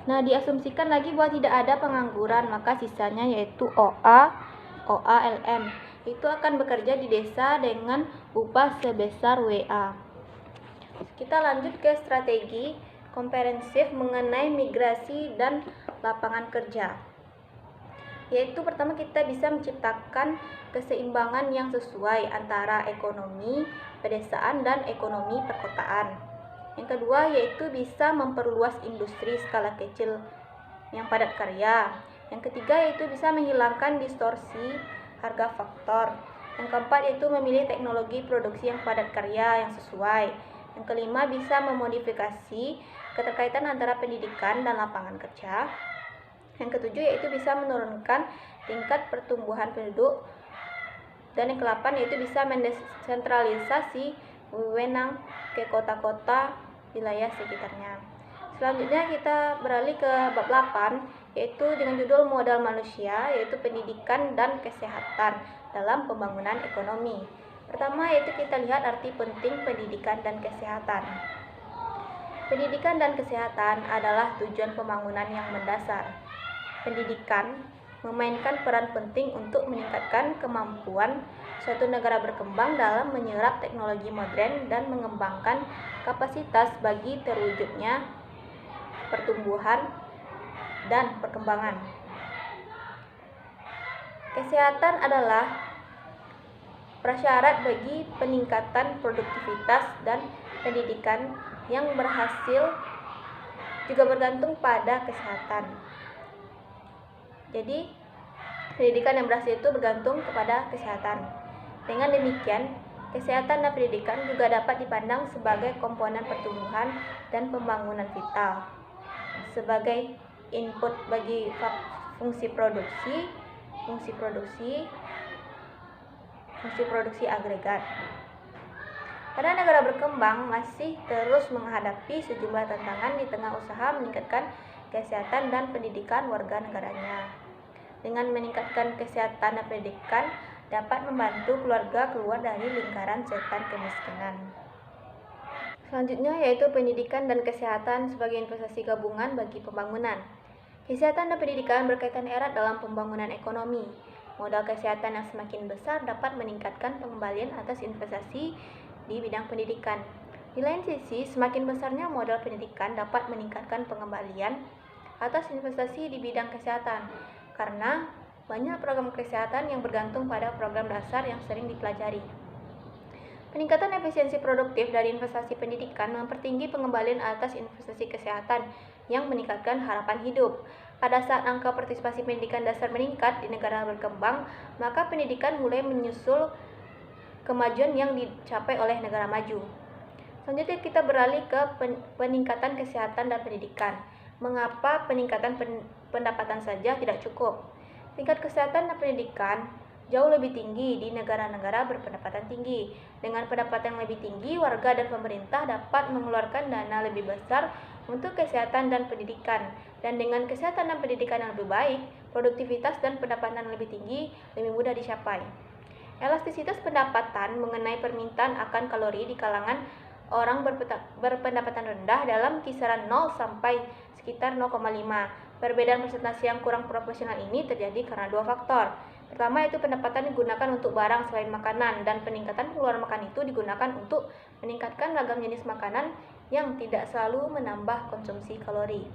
Nah, diasumsikan lagi bahwa tidak ada pengangguran, maka sisanya yaitu OALM. Itu akan bekerja di desa dengan upah sebesar WA. Kita lanjut ke strategi komprehensif mengenai migrasi dan lapangan kerja. Yaitu pertama, kita bisa menciptakan keseimbangan yang sesuai antara ekonomi pedesaan dan ekonomi perkotaan. Yang kedua, yaitu bisa memperluas industri skala kecil yang padat karya. Yang ketiga, yaitu bisa menghilangkan distorsi harga faktor. Yang keempat, yaitu memilih teknologi produksi yang padat karya yang sesuai. Yang kelima, bisa memodifikasi keterkaitan antara pendidikan dan lapangan kerja. Yang ketujuh, yaitu bisa menurunkan tingkat pertumbuhan penduduk. Dan yang ke-8, yaitu bisa mendesentralisasi wewenang ke kota-kota wilayah sekitarnya. Selanjutnya kita beralih ke bab 8, yaitu dengan judul modal manusia, yaitu pendidikan dan kesehatan dalam pembangunan ekonomi. Pertama, yaitu kita lihat arti penting pendidikan dan kesehatan. Pendidikan dan kesehatan adalah tujuan pembangunan yang mendasar. Pendidikan memainkan peran penting untuk meningkatkan kemampuan suatu negara berkembang dalam menyerap teknologi modern dan mengembangkan kapasitas bagi terwujudnya pertumbuhan dan perkembangan. Kesehatan adalah prasyarat bagi peningkatan produktivitas, dan pendidikan yang berhasil juga bergantung pada kesehatan. Jadi, pendidikan yang berhasil itu bergantung kepada kesehatan. Dengan demikian, kesehatan dan pendidikan juga dapat dipandang sebagai komponen pertumbuhan dan pembangunan vital, sebagai input bagi fungsi produksi agregat. Karena negara berkembang masih terus menghadapi sejumlah tantangan di tengah usaha meningkatkan kesehatan dan pendidikan warga negaranya. Dengan meningkatkan kesehatan dan pendidikan dapat membantu keluarga keluar dari lingkaran setan kemiskinan. Selanjutnya yaitu pendidikan dan kesehatan sebagai investasi gabungan bagi pembangunan. Kesehatan dan pendidikan berkaitan erat dalam pembangunan ekonomi. Modal kesehatan yang semakin besar dapat meningkatkan pengembalian atas investasi di bidang pendidikan. Di lain sisi, semakin besarnya modal pendidikan dapat meningkatkan pengembalian atas investasi di bidang kesehatan, karena banyak program kesehatan yang bergantung pada program dasar yang sering dipelajari. Peningkatan efisiensi produktif dari investasi pendidikan mempertinggi pengembalian atas investasi kesehatan yang meningkatkan harapan hidup. Pada saat angka partisipasi pendidikan dasar meningkat di negara berkembang, maka pendidikan mulai menyusul kemajuan yang dicapai oleh negara maju. Selanjutnya kita beralih ke peningkatan kesehatan dan pendidikan. Mengapa peningkatan pendapatan saja tidak cukup? Tingkat kesehatan dan pendidikan jauh lebih tinggi di negara-negara berpendapatan tinggi. Dengan pendapatan yang lebih tinggi, warga dan pemerintah dapat mengeluarkan dana lebih besar untuk kesehatan dan pendidikan. Dan dengan kesehatan dan pendidikan yang lebih baik, produktivitas dan pendapatan yang lebih tinggi lebih mudah dicapai. Elastisitas pendapatan mengenai permintaan akan kalori di kalangan orang berpendapatan rendah dalam kisaran 0 sampai sekitar 0,5. Perbedaan persentase yang kurang proporsional ini terjadi karena dua faktor. Pertama, yaitu pendapatan digunakan untuk barang selain makanan, dan peningkatan pengeluaran makan itu digunakan untuk meningkatkan ragam jenis makanan yang tidak selalu menambah konsumsi kalori.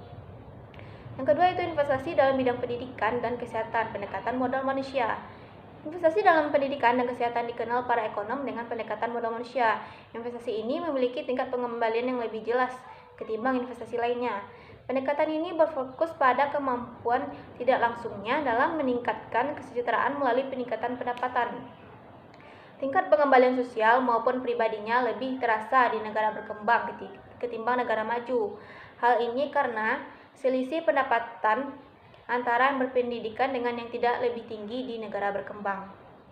Yang kedua itu investasi dalam bidang pendidikan dan kesehatan, pendekatan modal manusia. Investasi dalam pendidikan dan kesehatan dikenal para ekonom dengan pendekatan modal manusia. Investasi ini memiliki tingkat pengembalian yang lebih jelas ketimbang investasi lainnya. Pendekatan ini berfokus pada kemampuan tidak langsungnya dalam meningkatkan kesejahteraan melalui peningkatan pendapatan. Tingkat pengembalian sosial maupun pribadinya lebih terasa di negara berkembang ketimbang negara maju. Hal ini karena selisih pendapatan antara yang berpendidikan dengan yang tidak lebih tinggi di negara berkembang.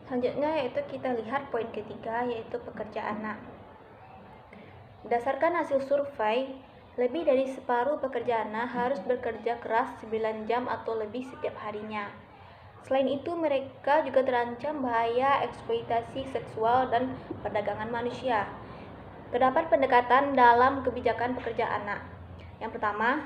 Selanjutnya yaitu kita lihat poin ketiga, yaitu pekerja anak. Berdasarkan hasil survei, lebih dari separuh pekerja anak harus bekerja keras 9 jam atau lebih setiap harinya. Selain itu, mereka juga terancam bahaya eksploitasi seksual dan perdagangan manusia. Terdapat pendekatan dalam kebijakan pekerja anak. Yang pertama,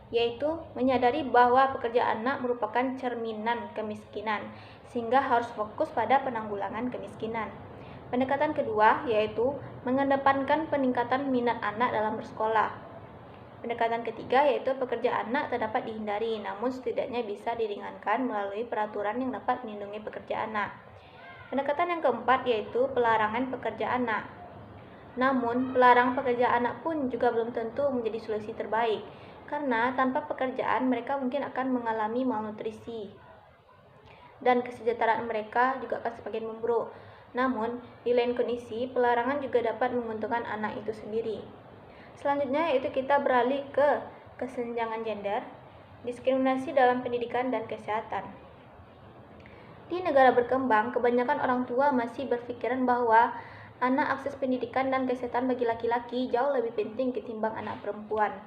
yaitu menyadari bahwa pekerja anak merupakan cerminan kemiskinan, sehingga harus fokus pada penanggulangan kemiskinan. Pendekatan kedua, yaitu mengedepankan peningkatan minat anak dalam bersekolah. Pendekatan ketiga yaitu pekerja anak tak dapat dihindari, namun setidaknya bisa diringankan melalui peraturan yang dapat melindungi pekerja anak. Pendekatan yang keempat yaitu pelarangan pekerja anak. Namun, pelarangan pekerja anak pun juga belum tentu menjadi solusi terbaik, karena tanpa pekerjaan mereka mungkin akan mengalami malnutrisi dan kesejahteraan mereka juga akan semakin memburuk. Namun, di lain kondisi, pelarangan juga dapat menguntungkan anak itu sendiri. Selanjutnya yaitu kita beralih ke kesenjangan gender, diskriminasi dalam pendidikan dan kesehatan. Di negara berkembang, kebanyakan orang tua masih berpikiran bahwa anak akses pendidikan dan kesehatan bagi laki-laki jauh lebih penting ketimbang anak perempuan.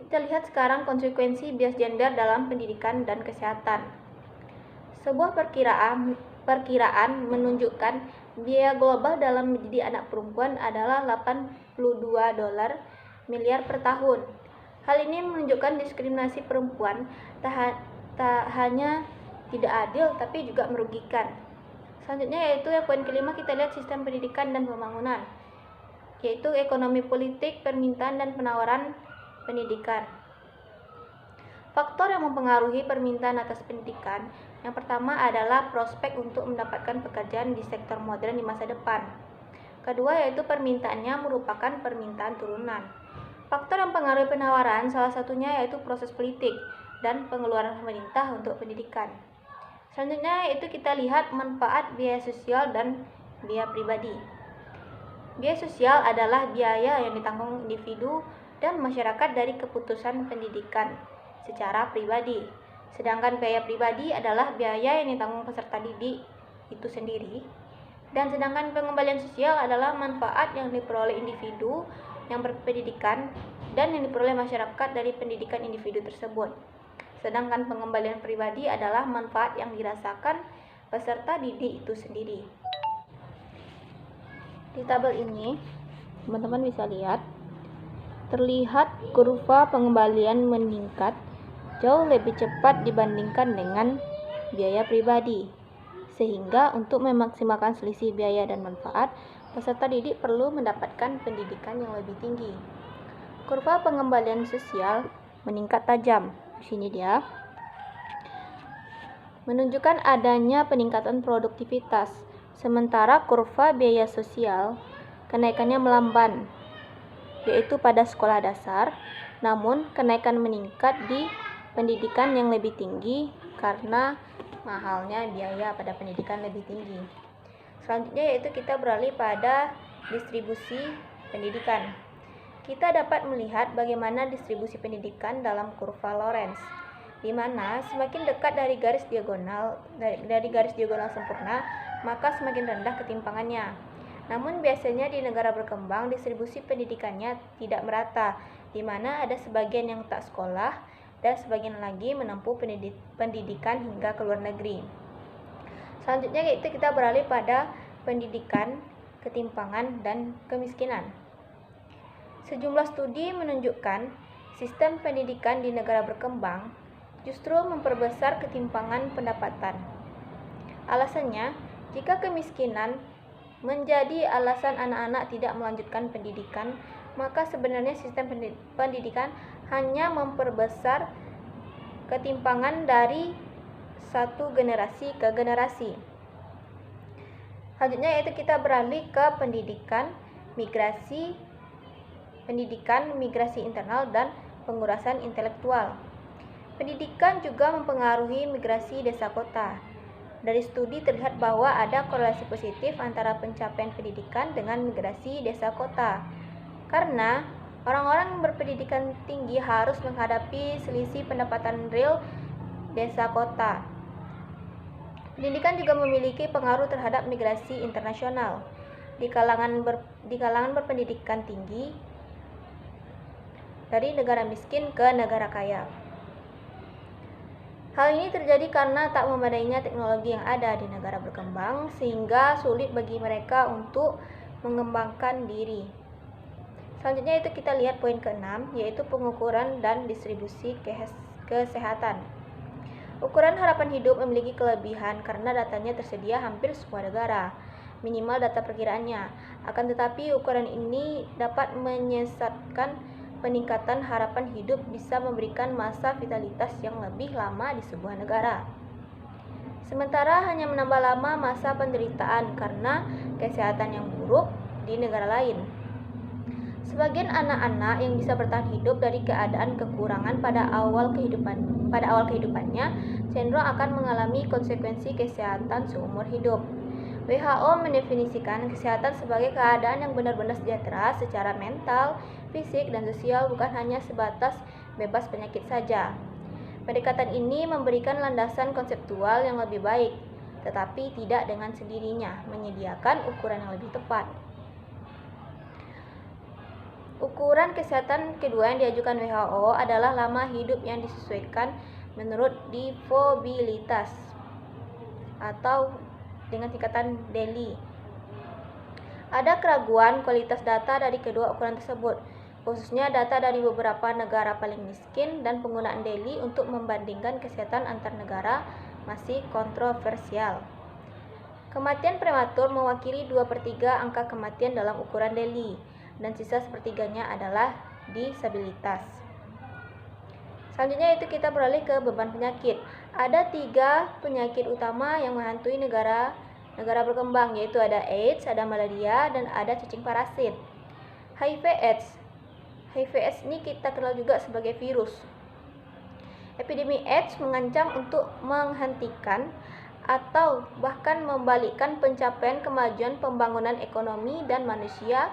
Kita lihat sekarang konsekuensi bias gender dalam pendidikan dan kesehatan. Sebuah perkiraan menunjukkan biaya global dalam mendidik anak perempuan adalah 82 miliar per tahun. Hal ini menunjukkan diskriminasi perempuan tak hanya tidak adil tapi juga merugikan. Selanjutnya yaitu poin kelima, kita lihat sistem pendidikan dan pembangunan, yaitu ekonomi politik, permintaan dan penawaran pendidikan. Faktor yang mempengaruhi permintaan atas pendidikan yang pertama adalah prospek untuk mendapatkan pekerjaan di sektor modern di masa depan. Kedua yaitu permintaannya merupakan permintaan turunan. Faktor yang mempengaruhi penawaran salah satunya yaitu proses politik dan pengeluaran pemerintah untuk pendidikan. Selanjutnya yaitu kita lihat manfaat biaya sosial dan biaya pribadi. Biaya sosial adalah biaya yang ditanggung individu dan masyarakat dari keputusan pendidikan secara pribadi. Sedangkan biaya pribadi adalah biaya yang ditanggung peserta didik itu sendiri. Dan sedangkan pengembalian sosial adalah manfaat yang diperoleh individu yang berpendidikan dan yang diperoleh masyarakat dari pendidikan individu tersebut. Sedangkan pengembalian pribadi adalah manfaat yang dirasakan peserta didik itu sendiri. Di tabel ini, teman-teman bisa lihat, terlihat kurva pengembalian meningkat jauh lebih cepat dibandingkan dengan biaya pribadi. Sehingga untuk memaksimalkan selisih biaya dan manfaat, peserta didik perlu mendapatkan pendidikan yang lebih tinggi. Kurva pengembalian sosial meningkat tajam. Di sini dia menunjukkan adanya peningkatan produktivitas, sementara kurva biaya sosial kenaikannya melamban, yaitu pada sekolah dasar, namun kenaikan meningkat di pendidikan yang lebih tinggi karena mahalnya biaya pada pendidikan lebih tinggi. Selanjutnya yaitu kita beralih pada distribusi pendidikan. Kita dapat melihat bagaimana distribusi pendidikan dalam kurva Lorenz, di mana semakin dekat dari garis diagonal sempurna, maka semakin rendah ketimpangannya. Namun biasanya di negara berkembang distribusi pendidikannya tidak merata, di mana ada sebagian yang tak sekolah dan sebagian lagi menempuh pendidikan hingga ke luar negeri. Selanjutnya yaitu kita beralih pada pendidikan, ketimpangan, dan kemiskinan. Sejumlah studi menunjukkan sistem pendidikan di negara berkembang justru memperbesar ketimpangan pendapatan. Alasannya, jika kemiskinan menjadi alasan anak-anak tidak melanjutkan pendidikan, maka sebenarnya sistem pendidikan hanya memperbesar ketimpangan dari satu generasi ke generasi. Selanjutnya yaitu kita beralih ke pendidikan, migrasi internal dan pengurasan intelektual. Pendidikan juga mempengaruhi migrasi desa kota. Dari studi terlihat bahwa ada korelasi positif antara pencapaian pendidikan dengan migrasi desa kota. Karena orang-orang berpendidikan tinggi harus menghadapi selisih pendapatan real desa kota. Pendidikan juga memiliki pengaruh terhadap migrasi internasional. Di kalangan berpendidikan tinggi dari negara miskin ke negara kaya. Hal ini terjadi karena tak memadainya teknologi yang ada di negara berkembang sehingga sulit bagi mereka untuk mengembangkan diri. Selanjutnya itu kita lihat poin ke-6, yaitu pengukuran dan distribusi kesehatan. Ukuran harapan hidup memiliki kelebihan karena datanya tersedia hampir semua negara, minimal data perkiraannya. Akan tetapi ukuran ini dapat menyesatkan. Peningkatan harapan hidup bisa memberikan masa vitalitas yang lebih lama di sebuah negara. Sementara hanya menambah lama masa penderitaan karena kesehatan yang buruk di negara lain. Sebagian anak-anak yang bisa bertahan hidup dari keadaan kekurangan pada awal kehidupannya cenderung akan mengalami konsekuensi kesehatan seumur hidup. WHO mendefinisikan kesehatan sebagai keadaan yang benar-benar sejahtera secara mental, fisik, dan sosial, bukan hanya sebatas bebas penyakit saja. Pendekatan ini memberikan landasan konseptual yang lebih baik, tetapi tidak dengan sendirinya menyediakan ukuran yang lebih tepat. Ukuran kesehatan kedua yang diajukan WHO adalah lama hidup yang disesuaikan menurut divobilitas atau dengan tingkatan Daly. Ada keraguan kualitas data dari kedua ukuran tersebut, khususnya data dari beberapa negara paling miskin, dan penggunaan Daly untuk membandingkan kesehatan antar negara masih kontroversial. Kematian prematur mewakili 2/3 angka kematian dalam ukuran Daly, dan sisa sepertiganya adalah disabilitas. Selanjutnya itu kita beralih ke beban penyakit. Ada 3 penyakit utama yang menghantui negara berkembang, yaitu ada AIDS, ada malaria, dan ada cacing parasit. HIV/AIDS ini kita kenal juga sebagai virus. Epidemi AIDS mengancam untuk menghentikan atau bahkan membalikkan pencapaian kemajuan pembangunan ekonomi dan manusia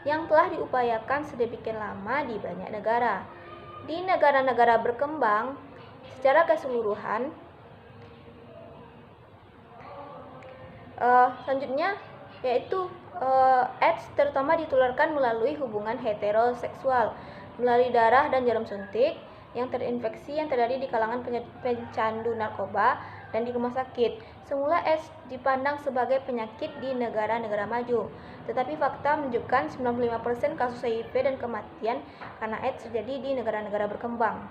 yang telah diupayakan sedemikian lama di banyak negara. Di negara-negara berkembang secara keseluruhan, selanjutnya yaitu AIDS terutama ditularkan melalui hubungan heteroseksual, melalui darah dan jarum suntik yang terinfeksi yang terjadi di kalangan pecandu narkoba dan di rumah sakit. Semula AIDS dipandang sebagai penyakit di negara-negara maju, tetapi fakta menunjukkan 95% kasus HIV dan kematian karena AIDS terjadi di negara-negara berkembang.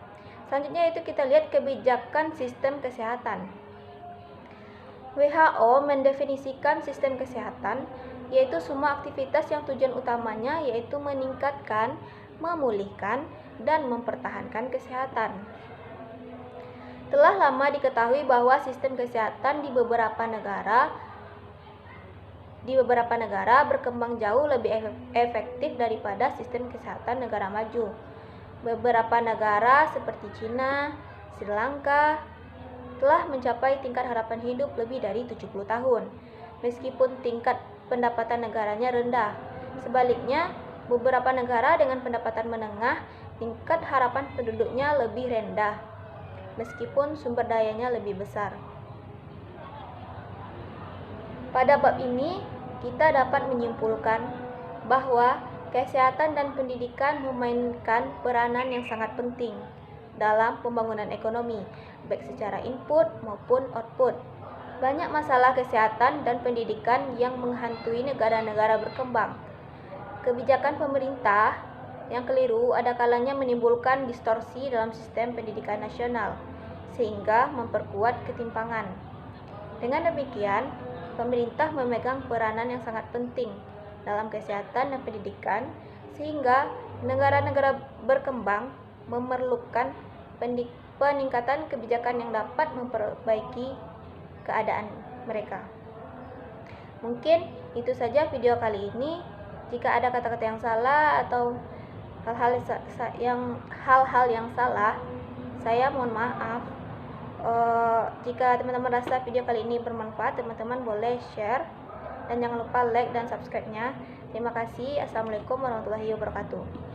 Selanjutnya itu kita lihat kebijakan sistem kesehatan. WHO mendefinisikan sistem kesehatan yaitu semua aktivitas yang tujuan utamanya yaitu meningkatkan, memulihkan, dan mempertahankan kesehatan. Telah lama diketahui bahwa sistem kesehatan di beberapa negara berkembang jauh lebih efektif daripada sistem kesehatan negara maju. Beberapa negara seperti China, Sri Lanka telah mencapai tingkat harapan hidup lebih dari 70 tahun, meskipun tingkat pendapatan negaranya rendah. Sebaliknya, beberapa negara dengan pendapatan menengah, tingkat harapan penduduknya lebih rendah, meskipun sumber dayanya lebih besar. Pada bab ini, kita dapat menyimpulkan bahwa kesehatan dan pendidikan memainkan peranan yang sangat penting dalam pembangunan ekonomi, baik secara input maupun output. Banyak masalah kesehatan dan pendidikan yang menghantui negara-negara berkembang. Kebijakan pemerintah yang keliru ada kalanya menimbulkan distorsi dalam sistem pendidikan nasional, sehingga memperkuat ketimpangan. Dengan demikian, pemerintah memegang peranan yang sangat penting dalam kesehatan dan pendidikan, sehingga negara-negara berkembang memerlukan peningkatan kebijakan yang dapat memperbaiki keadaan mereka. Mungkin itu saja video kali ini. Jika ada kata-kata yang salah atau hal-hal yang salah, saya mohon maaf. Jika teman-teman rasa video kali ini bermanfaat, teman-teman boleh share dan jangan lupa like dan subscribe-nya. Terima kasih. Assalamualaikum warahmatullahi wabarakatuh.